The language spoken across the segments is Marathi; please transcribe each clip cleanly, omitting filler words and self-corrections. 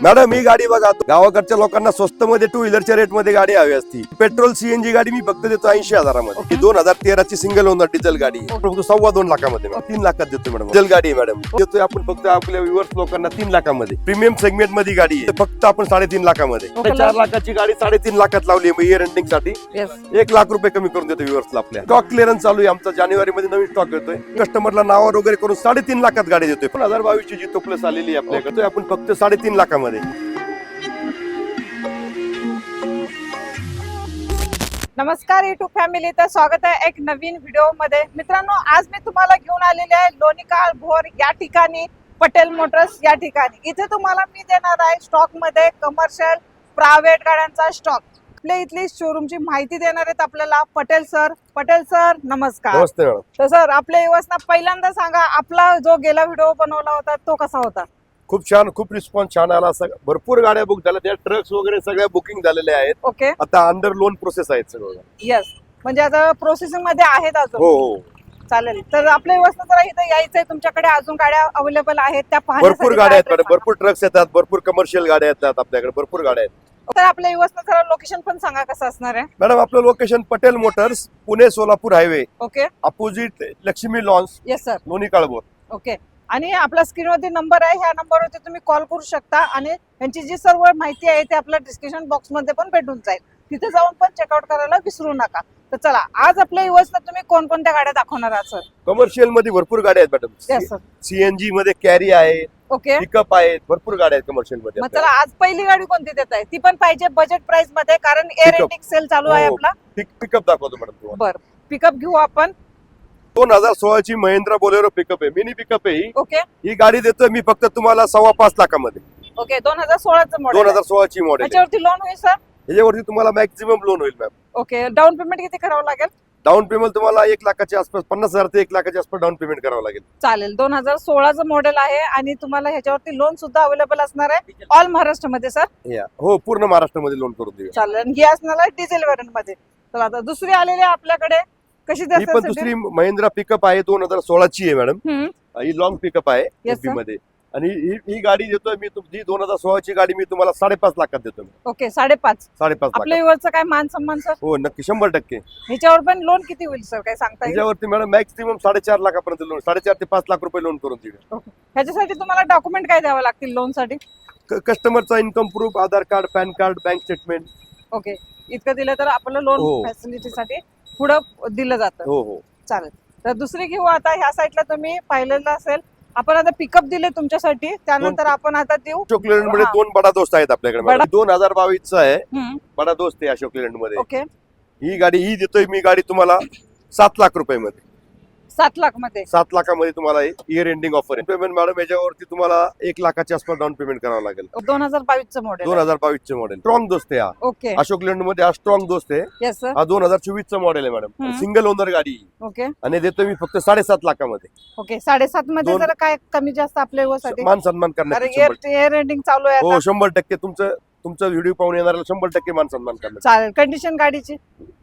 मॅडम ही गाडी बघा, गावाकडच्या लोकांना स्वस्त मध्ये टू व्हीलरच्या रेट मध्ये गाडी हवी असती. पेट्रोल सीएनजी गाडी मी फक्त देतो 80,000 मध्ये. 2013 ची सिंगल ओनर डिझेल गाडी, 2.25 लाखामध्ये 3 लाखात देतो मॅडम. डिझेल गाडी आहे मॅडम, देतोय आपण फक्त आपल्या व्ह्युअर्स लोकांना 3 लाखामध्ये. प्रीमियम सेगमेंट मध्ये गाडी आहे, फक्त आपण 3.5 लाखामध्ये. 4 लाखाची गाडी 3.5 लाखात लावली इयर एंडिंग साठी. 1 लाख रुपये कमी करून देतो व्ह्युअर्सला आपल्या. स्टॉक क्लिअरन्स चालू आहे आमचा, जानेवारी मध्ये नवीन स्टॉक येतोय. कस्टमरला नावावर वगैरे करून 3.5 लाखात गाडी देतोय. 2022 ची जितो प्लस आलेली आहे आपल्याकडे, आपण फक्त 3.5 लाखामध्ये. नमस्कार YouTube फॅमिली, तर स्वागत आहे एक नवीन व्हिडिओ मध्ये. मित्रांनो, आज मी तुम्हाला घेऊन आलेले आहे लोणीकाळ भोर या ठिकाणी, पटेल मोटर्स या ठिकाणी. इथे तुम्हाला मी देणार आहे स्टॉक मध्ये कमर्शियल प्रायव्हेट गाड्यांचा स्टॉक. आपल्या इथली शोरूमची माहिती देणार आहेत आपल्याला पटेल सर. पटेल सर नमस्कार. नमस्ते मॅडम. तर सर, आपल्या युवसना पहिल्यांदा सांगा, आपला जो गेला व्हिडिओ बनवला होता तो कसा होता? खूप छान, खूप रिस्पॉन्स छान आला. भरपूर गाड्या बुक झाल्या, त्या ट्रक्स वगैरे सगळ्या बुकिंग झालेल्या आहेत. ओके, आता अंडर लोन प्रोसेस आहेत सगळं. यस, म्हणजे आता प्रोसेसिंग मध्ये आहेत अजून. हो हो, चालेल. तर आपल्या व्यवस्था जरा इथं यायचंय, तुमच्याकडे अजून गाड्या अवेलेबल आहेत त्या भरपूर गाड्या आहेत मॅडम, भरपूर ट्रक्स येतात, भरपूर कमर्शियल गाड्या येतात आपल्याकडे, भरपूर गाड्या आहेत. तर आपल्या व्यवस्था जरा लोकेशन पण सांगा कसं असणार आहे. मॅडम आपलं location Patel motors, Pune Solapur highway, okay, opposite Lakshmi lawns, yes sir. Lonikal Bhor. Okay, आणि आपला स्क्रीनवरती नंबर आहे, ह्या नंबरवरती तुम्ही कॉल करू शकता आणि यांची जी सर्व माहिती आहे ते आपल्या डिस्क्रिप्शन बॉक्स मध्ये पण भेटून जाईल. तिथे जाऊन पण चेकआउट करायला विसरू नका. तर चला, आज आपल्या युवसना तुम्ही कोणकोणत्या गाड्या दाखवणार आहात सर? कमर्शियल मध्ये भरपूर गाड्या आहेत मॅडम. Yes sir. सीएनजी मध्ये कॅरी आहे, ओके, पिकअप आहेत, भरपूर गाड्या आहेत कमर्शियल मध्ये. मग चला, आज पहिली गाडी कोणती देत आहे? ती पण पाहिजे बजेट प्राइस मध्ये, कारण एअर Pickup. एंडिंग सेल चालू आहे आपला. पिकअप दाखवतो मॅडम तुम्हाला. बर, पिकअप घेऊ आपण. 2016 ची महिंद्रा बोलेरो पिकअप आहे, मिनी पिकअप आहे ही. ओके, ही गाडी देतोय मी फक्त तुम्हाला 5.25 लाखामध्ये. Okay, 2016चं model. 2016 ची मॉडेल. त्याच्यावरती लोन होईल सर? याच्यावरती तुम्हाला मॅक्झिमम लोन होईल मॅम. ओके, डाऊन पेमेंट किती करावं लागेल? डाऊन पेमेंट तुम्हाला 1 लाखाच्या आसपास, 50,000 ते 1 लाखाच्या आसपास डाऊन पेमेंट करावं लागेल. चालेल. 2016चं मॉडेल आहे आणि तुम्हाला ह्याच्यावरती लोन सुद्धा अवेलेबल असणार आहे ऑल महाराष्ट्रामध्ये सर. हो, पूर्ण महाराष्ट्रामध्ये लोन करून देऊ. चालेल. आणि ही असणार आहे डिझेल व्हेरियंट मध्ये. तर आता दुसरी आलेली आहे आपल्याकडे, कशी ही पण दुसरी महिंद्रा पिकअप आहे, 2016 ची आहे मॅडम. ही लॉंग पिकअप आहे Yes, एफबी मध्ये. आणि ही गाडी देतोय मी, तुमची 2016 ची गाडी मी तुम्हाला 5.5 लाखात देतो. ओके, 5.5. 5.5 आपल्या लाख. युवरचं काय मान सन्मान सर? हो नक्की, 100%. ह्याच्यावर पण लोन किती होईल सर, काय सांगता येईल? त्याच्यावरती मॅडम मॅक्सिमम 4.5 लाखापर्यंत लोन, 4.5 ते 5 लाख रुपये लोन करून देऊ. ओके, ह्याच्यासाठी तुम्हाला डॉक्युमेंट काय द्यावं लागतील लोन साठी? कस्टमरचा income proof, Aadhaar card, PAN card, bank statement. Okay, इतकं दिलं तर आपलं लोन हो. फॅसिलिटीसाठी पुढं दिलं जातं. हो हो. चालेल. तर दुसरी घेऊ आता. ह्या साईडला तुम्ही पाहिलेलं असेल, आपण आता पिकअप दिले तुमच्यासाठी, त्यानंतर आपण आता देऊ अशोक लेलंड मध्ये हा. 2 बडा दोस्त आहेत आपल्याकडे. बडा- 2022 चा आहे हम्म, बडा दोस्त आहे अशोक लेलंड मध्ये. ओके, ही गाडी ही देतोय मी गाडी तुम्हाला 7 लाख रुपये मध्ये. 7 लाख मध्ये. 7 लाखामध्ये तुम्हाला इयर एंडिंग ऑफर आहे. पेमेंट मॅडम याच्यावरती तुम्हाला 1 लाखाच्या आसपास डाऊन पेमेंट करावं लागेल. 2022चं मॉडेल. 2022 चे मॉडेल स्ट्रॉंग दोस्त आहे हा. ओके, अशोक लेलंड मध्ये हा स्ट्रॉंग दोस्त आहे. Yes sir. हा 2024 चा मॉडेल आहे मॅडम. हम्म. सिंगल ओनर गाडी ओके, आणि देतोय मी फक्त 7.5 लाखामध्ये. ओके, 7.5 मध्ये दोन- जरा काय कमी जास्त आपल्या युवासाठी? मान सन्मान अरे करण्यासाठी एअर एंडिंग चालू आहे हो आता. 100% तुमचं व्हिडिओ पाहून येणाऱ्याला 100% मान सन्मान करण्यासाठी. चालेल. कंडिशन गाडीची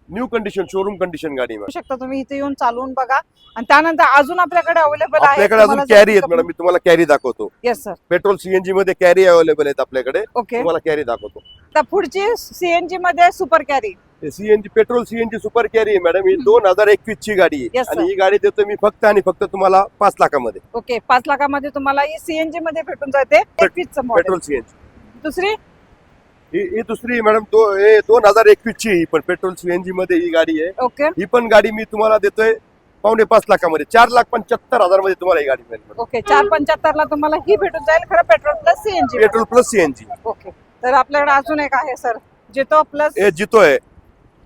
न्यू कंडिशन, शोरूम कंडिशन गाडी मॅडम. बघू शकता तुम्ही, इथे येऊन चालवून बघा. आणि त्यानंतर अजून आपल्याकडे अवेलेबल आहे. आपल्याकडे अजून कॅरी आहेत मॅडम, मी तुम्हाला कॅरी दाखवतो. Yes sir. पेट्रोल सीएनजी मध्ये कॅरी अवेलेबल आहेत आपल्याकडे, ओके, तुम्हाला कॅरी दाखवतो. आता पुढची सीएनजी मध्ये super carry. CNG petrol CNG super carry आहे मॅडम. ही 2021 ची गाडी आहे. Yes, sir. आणि ही गाडी देतो मी फक्त आणि फक्त तुम्हाला 5 लाखामध्ये. ओके, 5 लाखामध्ये तुम्हाला ही सीएनजी मध्ये भेटून जाते. 21चं मॉडेल. पेट्रोल सीएनजी दुसरी ही दुसरी मॅडम 2021 ची ही पण पेट्रोल सीएनजी मध्ये ही गाडी आहे. ओके, ही पण गाडी मी तुम्हाला देतोय 5.25 लाखामध्ये. 4,75,000 मध्ये तुम्हाला ही गाडी मिळेल. ओके, 4.75 ला तुम्हाला ही भेटून जाईल. खरं petrol plus CNG. Petrol plus CNG. Okay, तर आपल्याकडे अजून एक आहे सर, जितो प्लस. हे जितो आहे,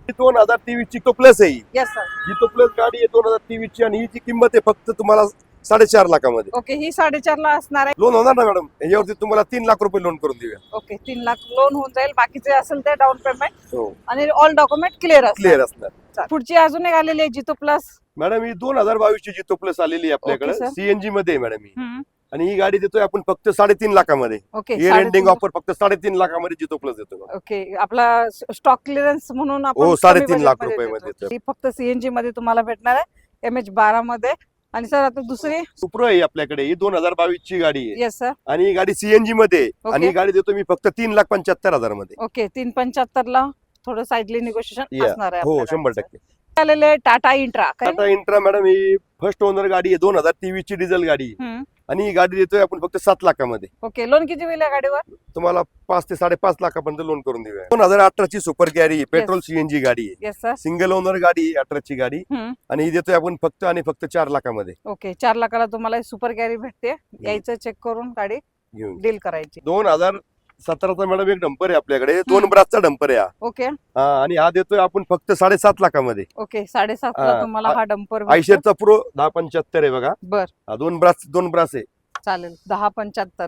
2023 ची तो प्लस आहे. ही येस सर. जितो प्लस गाडी आहे 2023 ची, आणि हिची किंमत आहे फक्त तुम्हाला 4.5 लाखामध्ये. ओके, ही 4.5 ला असणार आहे. लोन होणार ना मॅडम, याच्यावरती तुम्हाला 3 लाख रुपये लोन करून देऊया. ओके, 3 लाख लोन होऊन जाईल. बाकीचे असेल ते डाऊन पेमेंट हो, आणि ऑल डॉक्युमेंट क्लिअर क्लिअर असणार. पुढची अजून एक आलेली आहे जितो प्लस. मॅडम ही 2022 ची जितो प्लस आलेली आहे Okay, आपल्याकडे, sir. सीएनजी मध्ये आहे मॅडम ही. आणि ही गाडी देतोय आपण फक्त 3.5 लाखामध्ये. ओके, इयर एंडिंग ऑफर फक्त 3.5 लाखामध्ये जितो प्लस देतो. ओके, आपला स्टॉक क्लिअरन्स म्हणून आपण हो, कमी 3.5 budget लाख मध्ये रुपयामध्ये देतो. देतो. ही फक्त सीएनजी मध्ये तुम्हाला भेटणार आहे, MH12 मध्ये. आणि सर आता दुसरी सुप्रो आहे आपल्याकडे, ही 2022 ची गाडी आहे येस सर. आणि ही गाडी सीएनजी मध्ये आहे. ओके. आणि ही गाडी देतो मी फक्त 3,75,000 मध्ये. ओके 375 ला थोडं साईडली निगोशिएशन या, असणार आहे हो आपल्या 100%. गाडीचं. आलेले Tata intra Tata intra madam ही फर्स्ट ओनर गाडी आहे, 2023 ची डिझेल गाडी आहे. आणि ही गाडी देतोय आपण फक्त 7 लाखामध्ये. ओके लोन किती होईल या गाडीवर? तुम्हाला 5 ते 5.5 लाखापर्यंत लोन करून देऊया. 2018 ची सुपर कॅरी पेट्रोल सीएनजी गाडी आहे, येस सर. सिंगल ओनर गाडी आहे 18 ची गाडी. आणि ही देतोय आपण फक्त आणि फक्त 4 लाखामध्ये. ओके 4 लाखाला तुम्हाला सुपर कॅरी भेटते. यायचं चेक करून गाडी घेऊन डील करायची. 2017चा मॅडम एक डंपर आहे आपल्याकडे, 2 ब्रासचा डंपर आहे हा. ओके आणि हा देतोय आपण फक्त 7.5 लाखामध्ये. ओके 7.5 ला तुम्हाला हा डंपर आयशरचा प्रो 1075 आहे बघा. बर हा 2 ब्रास आहे. चालेल 1075.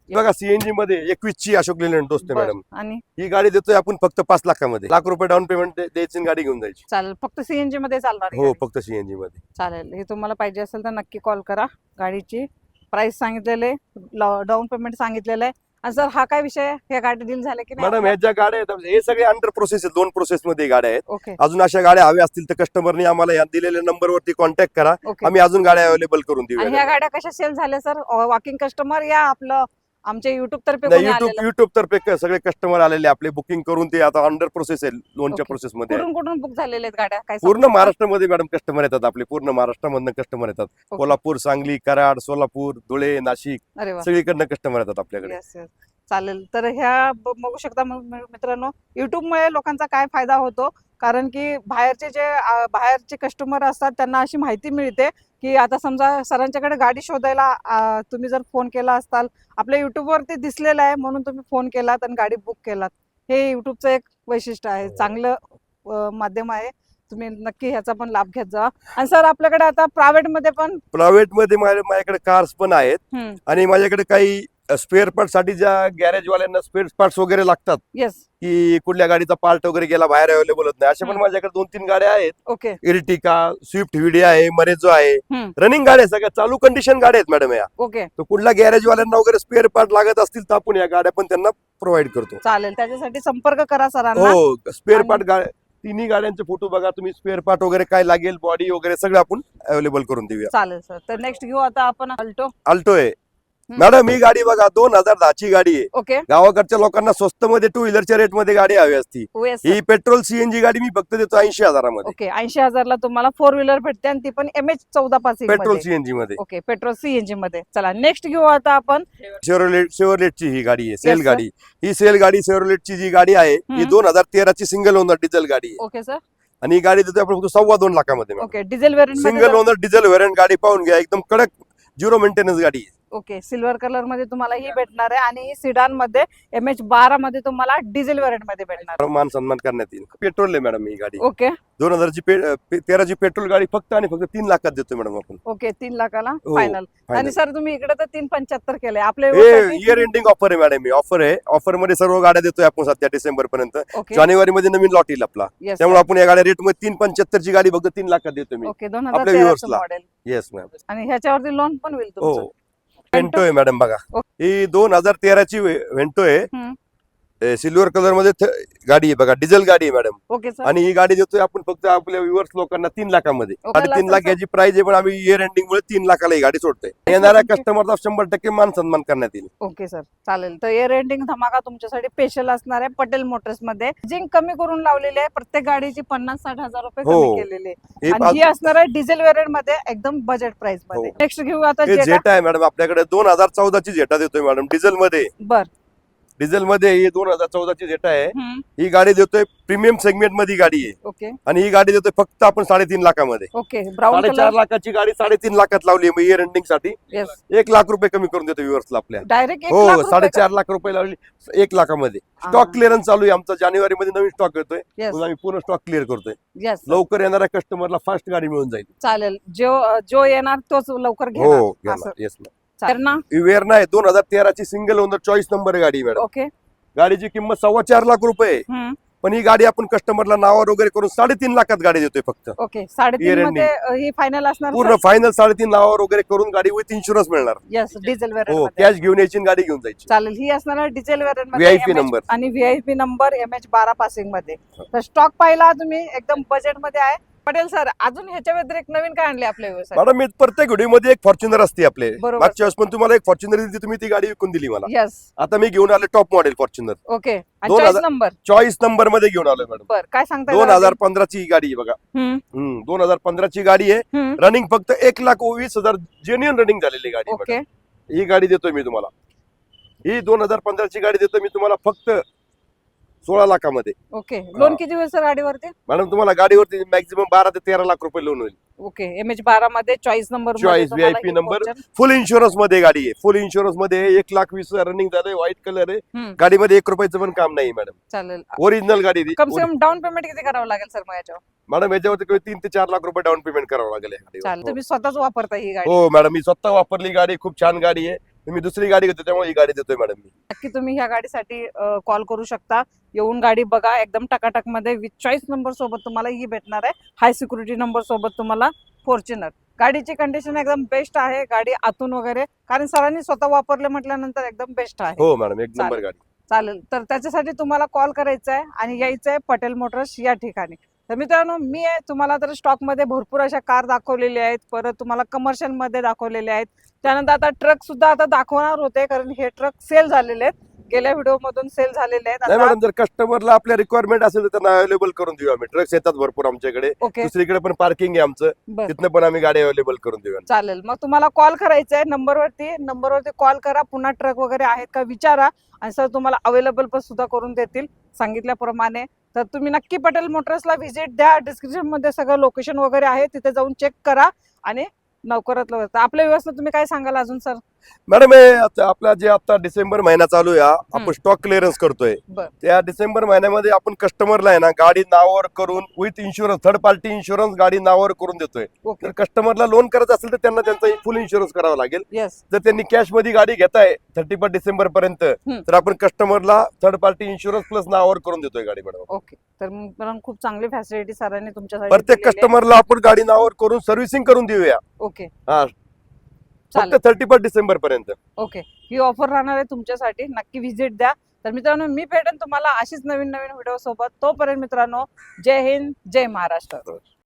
बघा सीएनजी मध्ये 21 ची अशोक लेलँड दोस्त आहे मॅडम. आणि ही गाडी देतोय आपण फक्त 5 लाखामध्ये. लाख रुपये डाऊन पेमेंट द्यायची आणि गाडी घेऊन जायची. चालेल फक्त सीएनजी मध्ये चालणार आहे हो गाडी? फक्त सीएनजी मध्ये. चालेल हे तुम्हाला पाहिजे असेल तर नक्की कॉल करा. गाडीची प्राइस सांगितलेले, डाऊन पेमेंट सांगितलेलं आहे. आणि सर हा काय विषय, हे गाडी डील झाले की नाही? मॅडम ह्या ज्या गाड्या आहेत हे सगळे अंडर प्रोसेस आहेत, 2 प्रोसेस मध्ये गाड्या आहेत. ओके अजून अशा गाड्या हव्या असतील तर कस्टमरने आम्हाला या दिलेल्या नंबरवरती कॉन्टॅक्ट करा. ओके. आम्ही अजून गाड्या अवेलेबल करून आणि ह्या देऊ. गाड्या कशा सेल झाल्या सर? वॉकिंग कस्टमर या आपलं आमच्या युट्यूब तर्फे कोणी आलेलं? युट्यूब तर्फे सगळे कस्टमर आलेले आपले बुकिंग करून ते आता अंडर प्रोसेस आहे, लोनच्या ओके. प्रोसेस मध्ये आहे. कुठून कुठून बुक झालेले आहेत गाड्या? काय पूर्ण सांगू शकता? महाराष्ट्रामध्ये मॅडम कस्टमर येतात आपले, पूर्ण महाराष्ट्रामधनं कस्टमर येतात. ओके. कोल्हापूर, सांगली, कराड, सोलापूर, धुळे, नाशिक अरे वा सगळीकडनं कस्टमर येतात आपल्याकडे. येस येस चालेल. तर ह्या बघू शकता मित्रांनो, युट्यूबमुळे लोकांचा काय फायदा होतो, कारण की बाहेरचे कस्टमर असतात त्यांना अशी माहिती मिळते की आता समजा सरांच्याकडे गाडी शोधायला तुम्ही जर फोन केला असताल, आपल्या युट्यूबवरती दिसलेलं आहे म्हणून तुम्ही फोन केलात आणि गाडी बुक केलात. हे युट्यूबचं एक वैशिष्ट्य आहे, चांगलं माध्यम आहे. तुम्ही नक्की ह्याचा पण लाभ घेत जा. आणि सर आपल्याकडे आता प्रायव्हेट मध्ये माझ्याकडे कार्स पण आहेत आणि माझ्याकडे काही स्पेअर पार्ट साठी ज्या गॅरेज वाल्यांना स्पेअर पार्ट्स वगैरे लागतात, येस की कुठल्या गाडीचा पार्ट वगैरे गेला बाहेर अवेलेबल होत नाही, अशा पण माझ्याकडे 2-3 गाड्या आहेत. ओके इर्टिका, स्विफ्ट व्हिडी आहे, मरेजो आहे. रनिंग गाड्या आहेत, सगळ्या चालू कंडिशन गाड्या आहेत मॅडम या. ओके तर कुठल्या गॅरेज वाल्यांना वगैरे स्पेअर पार्ट लागत असतील तर आपण या गाड्या पण त्यांना प्रोव्हाइड करतो. चालेल, त्याच्यासाठी संपर्क करा सरांना. हो स्पेअर पार्ट तिन्ही गाड्यांचे फोटो बघा तुम्ही, स्पेअर पार्ट वगैरे काय लागेल, बॉडी वगैरे सगळं आपण अवेलेबल करून देऊया. चालेल सर. तर नेक्स्ट घेऊ आता आपण अल्टो आहे मॅडम. ही गाडी बघा 2010 ची गाडी आहे. ओके गावाकडच्या लोकांना स्वस्त मध्ये 2 व्हीलरच्या रेट मध्ये गाडी हवी असती. ही पेट्रोल सीएनजी गाडी मी फक्त देतो 80,000 मध्ये. ओके 80,000 ला तुम्हाला 4 व्हीलर भेटते आणि ती पण MH14 पासिंग पेट्रोल सीएनजी मध्ये. ओके पेट्रोल सीएनजी मध्ये. चला नेक्स्ट घेऊ आता आपण शेवरलेटची ही गाडी आहे, सेल Yes, sir. गाडी. ही सेल गाडी शेवरलेटची जी गाडी आहे ही 2013 ची सिंगल ओनर डिझेल गाडी आहे. Okay sir. आणि ही गाडी देतो आपण फक्त 2.25 लाखामध्ये. Okay diesel variant single owner diesel variant गाडी पाहून घ्या, एकदम कडक 0 मेंटेनन्स गाडी आहे. ओके सिल्वर कलर मध्ये तुम्हाला ही भेटणार आहे आणि सिडान मध्ये MH12 मध्ये तुम्हाला डिझेल वेरियंट मध्ये भेटणार. मान सन्मान करण्यात येईल. पेट्रोल आहे मॅडम ही गाडी. ओके 2013 ची पेट्रोल गाडी फक्त आणि फक्त 3 लाखात देतो मॅडम आपण. ओके 3 लाखाला हो, फायनल. final. आणि सर तुम्ही इकडे तर 375 केले आपले. इयर एंडिंग ऑफर आहे मॅडम, ही ऑफर आहे. ऑफर मध्ये सर्व गाड्या देतोय आपण सध्या डिसेंबर पर्यंत. ओके जानेवारी मध्ये नवीन लॉट येईल आपला, येस त्यामुळे आपण या गाड्या रेट मध्ये 375 ची गाडी फक्त 3 लाखात देतो मी ओके आपल्या 2013 viewers ला. मॉडेल. Yes ma'am. आणि ह्याच्यावरती लोन पण होईल तुमचं. हो व्हेंटो आहे मॅडम बघा. ही 2013 ची व्हेंटो आहे, सिल्वर कलर मध्ये गाडी आहे बघा, डिझेल गाडी आहे मॅडम. Okay sir. आणि ही गाडी देतोय आपण फक्त आपल्या व्ह्युअर्स लोकांना 3 लाखामध्ये. 3.5 लाख याची प्राइस आहे, पण आम्ही इयर एंडिंग मुळे 3 लाखाला ही गाडी सोडतोय. येणाऱ्या कस्टमरचा 100% मान सन्मान करण्यात येईल. ओके सर चालेल. तर एअर एंडिंग धमाका तुमच्यासाठी स्पेशल असणार आहे पटेल मोटर्स मध्ये. जिंक कमी करून लावलेली आहे, प्रत्येक गाडीची 50-60 हजार रुपये हो. कमी केलेले. आणि ही असणार आहे डिझेल वेरियंट मध्ये एकदम बजेट प्राइस मध्ये. हो. नेक्स्ट घेऊ आता हे झेटा आहे मॅडम आपल्याकडे, 2014 ची झेटा देतोय मॅडम डिझेल मध्ये. बर डिझेल मध्ये ही 2014 ची झेटा आहे. ही गाडी देतोय प्रीमियम सेगमेंट मध्ये गाडी आहे. ओके आणि ही गाडी देतोय फक्त आपण 3.5 लाखामध्ये. ओके ब्राऊन 4.5 लाखाची गाडी 3.5 लाखात लावली आहे इयर एंडिंग साठी. येस 1 लाख रुपये कमी करून देतो व्ह्युअर्सला आपल्या. डायरेक्ट हो 4.5 लाख रुपये लावली 1 लाखामध्ये. स्टॉक क्लिअरन्स चालू आहे आमचा, जानेवारी मध्ये नवीन स्टॉक येतोय, म्हणून आम्ही पूर्ण स्टॉक क्लिअर करतोय. येस लवकर येणाऱ्या कस्टमरला फास्ट गाडी मिळून जाईल. चालेल. जो येणार तोच लवकर हो घेणार असं. येस ना. वेरना आहे 2013 ची सिंगल ओनर चॉईस नंबर गाडी मॅडम. ओके गाडीची किंमत 4.25 लाख रुपये, पण ही गाडी आपण कस्टमरला नावावर वगैरे करून 3.5 लाखात गाडी देतोय फक्त. ओके 3.5 मध्ये ही फायनल असणार पूर्ण फायनल 3.5 नावावर वगैरे करून गाडी विथ इन्शुरन्स मिळणार. येस डिझेल हो वेरियंट. कॅश घेऊन यायची आणि गाडी घेऊन जायची. चालेल. ही असणार आहे डिझेल वेरियंट VIP नंबर. आणि VIP नंबर MH12 पासिंग मध्ये. तर स्टॉक पाहिला तुम्ही एकदम बजेट मध्ये आहे. पटेल सर, अजून ह्याच्या व्यतिरिक्त नवीन काय आणले आपल्या व्यवसाय? मॅडम मी प्रत्येक व्हिडिओ मध्ये एक फॉर्च्युनर असते आपले. बरोबर. मागच्या वेळेस पण तुम्हाला एक फॉर्च्युनर दिली, तुम्ही ती गाडी विकून दिली मला. यस. आता मी घेऊन आलो top model Fortuner. Okay. 2000 number choice number मध्ये घेऊन आलोय मॅडम. बर, काय सांगता? 2015 ची गाडी आहे बघा. 2015 ची गाडी आहे. रनिंग फक्त 1,20,000 जेन्युइन रनिंग झालेली गाडी आहे ओके. मॅडम. ही गाडी देतोय मी तुम्हाला. ही 2015 ची गाडी देतोय मी तुम्हाला फक्त 16 लाखामध्ये. ओके. लोन किती होईल सर गाडीवरती? मॅडम तुम्हाला गाडीवरती मॅक्झिमम 12 ते 13 लाख रुपये लोन होईल. ओके. MH12 मध्ये choice number, choice VIP number, फुल इन्शुरन्स मध्ये गाडी आहे. फुल इन्शुरन्स मध्ये 1,20,000 रनिंग झालंय. व्हाईट कलर आहे गाडीमध्ये. 1 रुपयाचं पण काम नाही मॅडम. चालेल. ओरिजिनल गाडी आहे. कम से कम डाऊन पेमेंट किती करावं लागेल सर मग याच्यावर? मॅडम याच्यावरती 3 ते 4 लाख रुपये डाऊन पेमेंट करावं लागेल या गाडीवर. चालेल. तुम्ही स्वतःच वापरता ही गाडी? हो मॅडम, मी स्वतः वापरली गाडी. खूप छान गाडी आहे. मी दुसरी गाडी घेतो त्यामुळे ही गाडी देतोय मॅडम मी. नक्की तुम्ही ह्या गाडीसाठी कॉल करू शकता. येऊन गाडी बघा. एकदम टकाटक मध्ये विथ चॉईस नंबर सोबत तुम्हाला ही भेटणार आहे. हाय सिक्युरिटी नंबर सोबत तुम्हाला फॉर्च्युनर. गाडीची कंडिशन एकदम बेस्ट आहे. गाडी आतून वगैरे, कारण सरांनी स्वतः वापरले म्हटल्यानंतर एकदम बेस्ट आहे. हो मॅडम, एक नंबर गाडी. चालेल. तर त्याच्यासाठी तुम्हाला कॉल करायचा आहे आणि यायचं आहे पटेल मोटर्स या ठिकाणी. तर मित्रांनो, मी आहे तुम्हाला तर स्टॉक मध्ये भरपूर अशा कार दाखवलेल्या आहेत. परत तुम्हाला कमर्शियल मध्ये दाखवलेले आहेत. त्यानंतर आता ट्रक सुद्धा आता दाखवणार होते, कारण हे ट्रक सेल झालेले आहेत. गेल्या व्हिडिओ मधून सेल झालेले आहेत. नाही मॅडम, जर कस्टमरला आपल्या रिक्वायरमेंट असेल तर त्यांना अवेलेबल करून देऊ आम्ही. ट्रक्स येतात भरपूर आमच्याकडे. ओके. दुसरीकडे पण पार्किंग आहे आमचं, तिथनं पण आम्ही गाडी अवेलेबल करून देऊ. चालेल. मग तुम्हाला कॉल करायचा आहे नंबरवरती कॉल करा. पुन्हा ट्रक वगैरे आहेत का विचारा, आणि सर तुम्हाला अवेलेबल पण सुद्धा करून देतील सांगितल्याप्रमाणे. तर तुम्ही नक्की पटेल मोटर्सला व्हिजिट द्या. डिस्क्रिप्शन मध्ये सगळं लोकेशन वगैरे आहे, तिथे जाऊन चेक करा. आणि लवकरात लवकर आपल्या व्यवस्था तुम्ही काय सांगाल अजून सर? मॅडम आपला जे आता डिसेंबर महिना चालू आहे, आपण स्टॉक क्लिअरन्स करतोय. त्या डिसेंबर महिन्यामध्ये आपण कस्टमरला आहे ना गाडी नावावर करून with insurance, third party insurance गाडी नावावर करून देतोय. जर कस्टमरला लोन करत असेल तर त्यांना त्यांचा फुल इन्शुरन्स करावा लागेल. जर त्यांनी कॅश मध्ये गाडी घेताय 31 डिसेंबर पर्यंत, तर आपण कस्टमरला थर्ड पार्टी इन्शुरन्स प्लस नावावर करून देतोय गाडी मॅडम. ओके. तर मॅडम खूप चांगली फॅसिलिटी सरांनी तुमच्यासाठी प्रत्येक कस्टमरला आपण गाडी नावावर करून सर्व्हिसिंग करून देऊया. ओके. हा, फक्त 31 डिसेंबर पर्यंत. ओके. ही ऑफर राहणार आहे तुमच्यासाठी. नक्की व्हिजिट द्या. तर मित्रांनो, मी भेटेन तुम्हाला अशीच नवीन व्हिडिओ सोबत. तोपर्यंत मित्रांनो, जय हिंद, जय महाराष्ट्र.